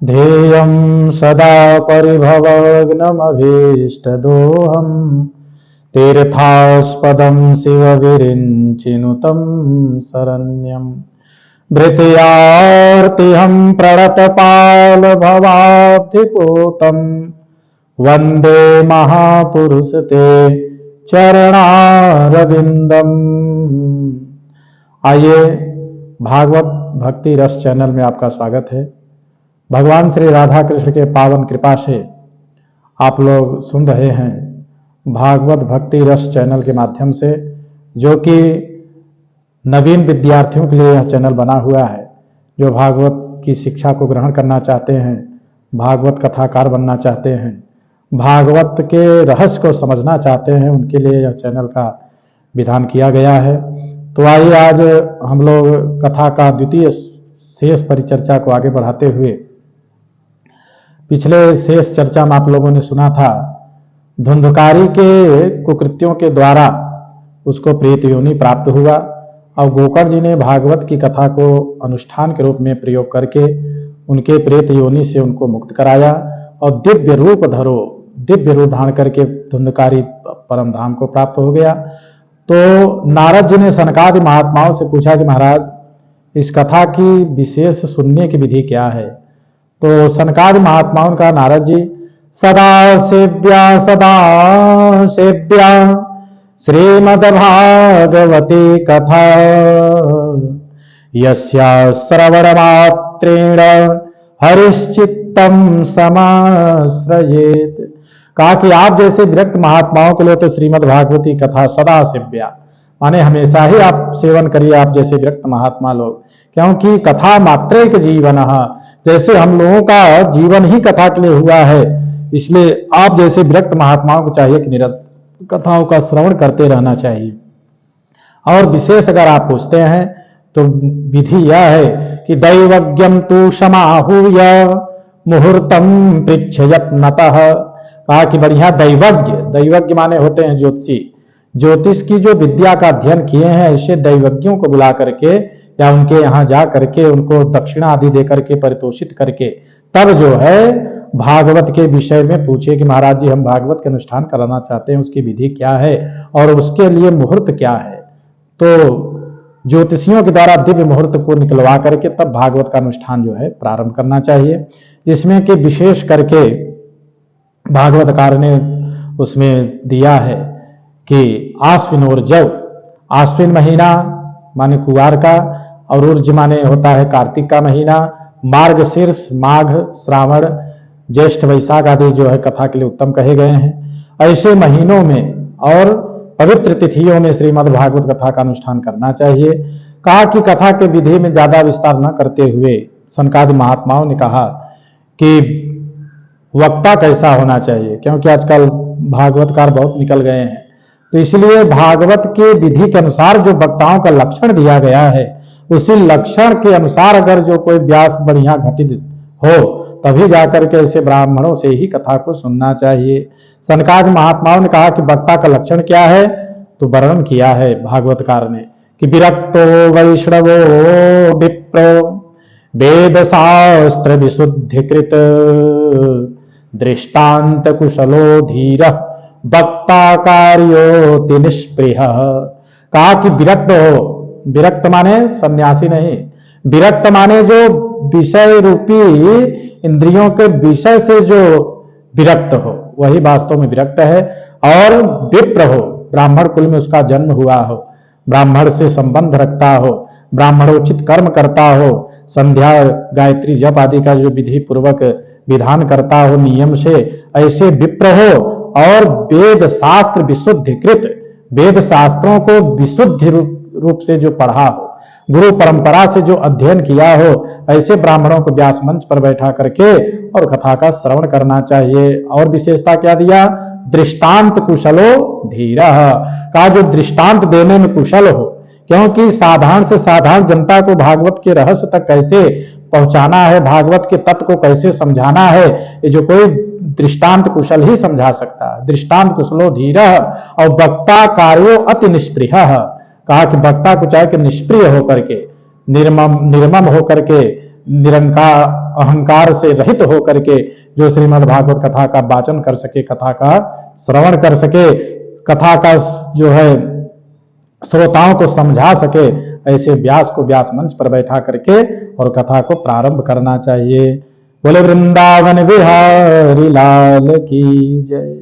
ध्येयं सदा परिभवग्नमभीष्टदोहं तीर्थास्पदं शिवविरिञ्चिनुतं शरण्यं भृत्यार्तिहं प्रणतपालभवाब्धिपूतं वन्दे महापुरुष ते चरणारविंदम। आइए, भागवत भक्ति रस चैनल में आपका स्वागत है। भगवान श्री राधा कृष्ण के पावन कृपा से आप लोग सुन रहे हैं भागवत भक्ति रस चैनल के माध्यम से, जो कि नवीन विद्यार्थियों के लिए यह चैनल बना हुआ है। जो भागवत की शिक्षा को ग्रहण करना चाहते हैं, भागवत कथाकार बनना चाहते हैं, भागवत के रहस्य को समझना चाहते हैं, उनके लिए यह चैनल का विधान किया गया है। तो आइए, आज हम लोग कथा का द्वितीय शेष परिचर्चा को आगे बढ़ाते हुए, पिछले शेष चर्चा में आप लोगों ने सुना था धुंधकारी के कुकृत्यों के द्वारा उसको प्रेत योनि प्राप्त हुआ, और गोकर्ण जी ने भागवत की कथा को अनुष्ठान के रूप में प्रयोग करके उनके प्रेत योनि से उनको मुक्त कराया और दिव्य रूप धारण करके धुंधकारी परम धाम को प्राप्त हो गया। तो नारद जी ने सनकादि महात्माओं से पूछा कि महाराज, इस कथा की विशेष सुनने की विधि क्या है? तो सनकादि महात्माओं का नारद जी सदा सेव्या श्रीमद्भागवती कथा यस्या श्रवणमात्रेण हरिश्चित्तम समाश्रयेत। कहा कि आप जैसे विरक्त महात्माओं के लिए तो श्रीमद् भागवती कथा सदा सेव्या, माने हमेशा ही आप सेवन करिए, आप जैसे विरक्त महात्मा लोग, क्योंकि कथा मात्रेक जीवन, जैसे हम लोगों का जीवन ही कथा के लिए हुआ है, इसलिए आप जैसे विरक्त महात्माओं को चाहिए कि निरंतर कथाओं का श्रवण करते रहना चाहिए। और विशेष अगर आप पूछते हैं तो विधि यह है कि दैवज्ञम तु समाहूय मुहूर्तम पृच्छयत नतः। कहा कि बढ़िया दैवज्ञ माने होते हैं ज्योतिषी, ज्योतिष की जो विद्या का अध्ययन किए हैं, ऐसे दैवज्ञों को बुला करके या उनके यहाँ जा करके उनको दक्षिणा आदि दे करके परितोषित करके तब जो है भागवत के विषय में पूछे कि महाराज जी, हम भागवत के अनुष्ठान कराना चाहते हैं, उसकी विधि क्या है और उसके लिए मुहूर्त क्या है। तो ज्योतिषियों के द्वारा दिव्य मुहूर्त को निकलवा करके तब भागवत का अनुष्ठान जो है प्रारंभ करना चाहिए, जिसमें कि विशेष करके भागवतकार ने उसमें दिया है कि आश्विन और जव, आश्विन महीना माने कुवार का, और उर्ज माने होता है कार्तिक का महीना, मार्गशीर्ष माघ श्रावण ज्येष्ठ वैशाख आदि जो है कथा के लिए उत्तम कहे गए हैं। ऐसे महीनों में और पवित्र तिथियों में श्रीमद् भागवत कथा का अनुष्ठान करना चाहिए। कहा कि कथा के विधि में ज्यादा विस्तार न करते हुए सनकादि महात्माओं ने कहा कि वक्ता कैसा होना चाहिए, क्योंकि आजकल भागवतकार बहुत निकल गए हैं, तो इसलिए भागवत के विधि के अनुसार जो वक्ताओं का लक्षण दिया गया है, उसी लक्षण के अनुसार अगर जो कोई व्यास बढ़िया घटित हो तभी जाकर के ऐसे ब्राह्मणों से ही कथा को सुनना चाहिए। सनकादि महात्माओं ने कहा कि वक्ता का लक्षण क्या है, तो वर्णन किया है भागवतकार ने कि विरक्तो वैष्णवो विप्रो वेद शास्त्र विशुद्धिकृत दृष्टांत कुशलो धीर वक्ता कार्योति निष्प्रिय। कहा कि विरक्त हो, विरक्त माने सन्यासी नहीं, विरक्त माने जो विषय रूपी इंद्रियों के विषय से जो विरक्त हो वही वास्तव में विरक्त है। और विप्र हो, ब्राह्मण कुल में उसका जन्म हुआ हो, ब्राह्मण से संबंध रखता हो, ब्राह्मणोचित कर्म करता हो, संध्या गायत्री जप आदि का जो विधि पूर्वक विधान करता हो नियम से, ऐसे विप्र हो। और वेद शास्त्र विशुद्धिकृत, वेद शास्त्रों को विशुद्ध रूप से जो पढ़ा हो, गुरु परंपरा से जो अध्ययन किया हो, ऐसे ब्राह्मणों को व्यास मंच पर बैठा करके और कथा का श्रवण करना चाहिए। और विशेषता क्या दिया? दृष्टांत कुशलो धीरः। का जो दृष्टांत देने में कुशल हो, क्योंकि साधारण से साधारण जनता को भागवत के रहस्य तक कैसे पहुंचाना है, भागवत के तत्व को कैसे समझाना है, ये जो कोई दृष्टांत कुशल ही समझा सकता है। दृष्टांत कुशलो धीरः और वक्ता कार्यो अति निष्प्रियः। कहा कि वक्ता को चाहे कि निष्प्रिय होकर के, निर्मम होकर के निरंकार अहंकार से रहित होकर के जो श्रीमद् भागवत कथा का वाचन कर सके, कथा का श्रवण कर सके, कथा का जो है श्रोताओं को समझा सके, ऐसे व्यास को व्यास मंच पर बैठा करके और कथा को प्रारंभ करना चाहिए। बोले वृंदावन बिहारी लाल की जय।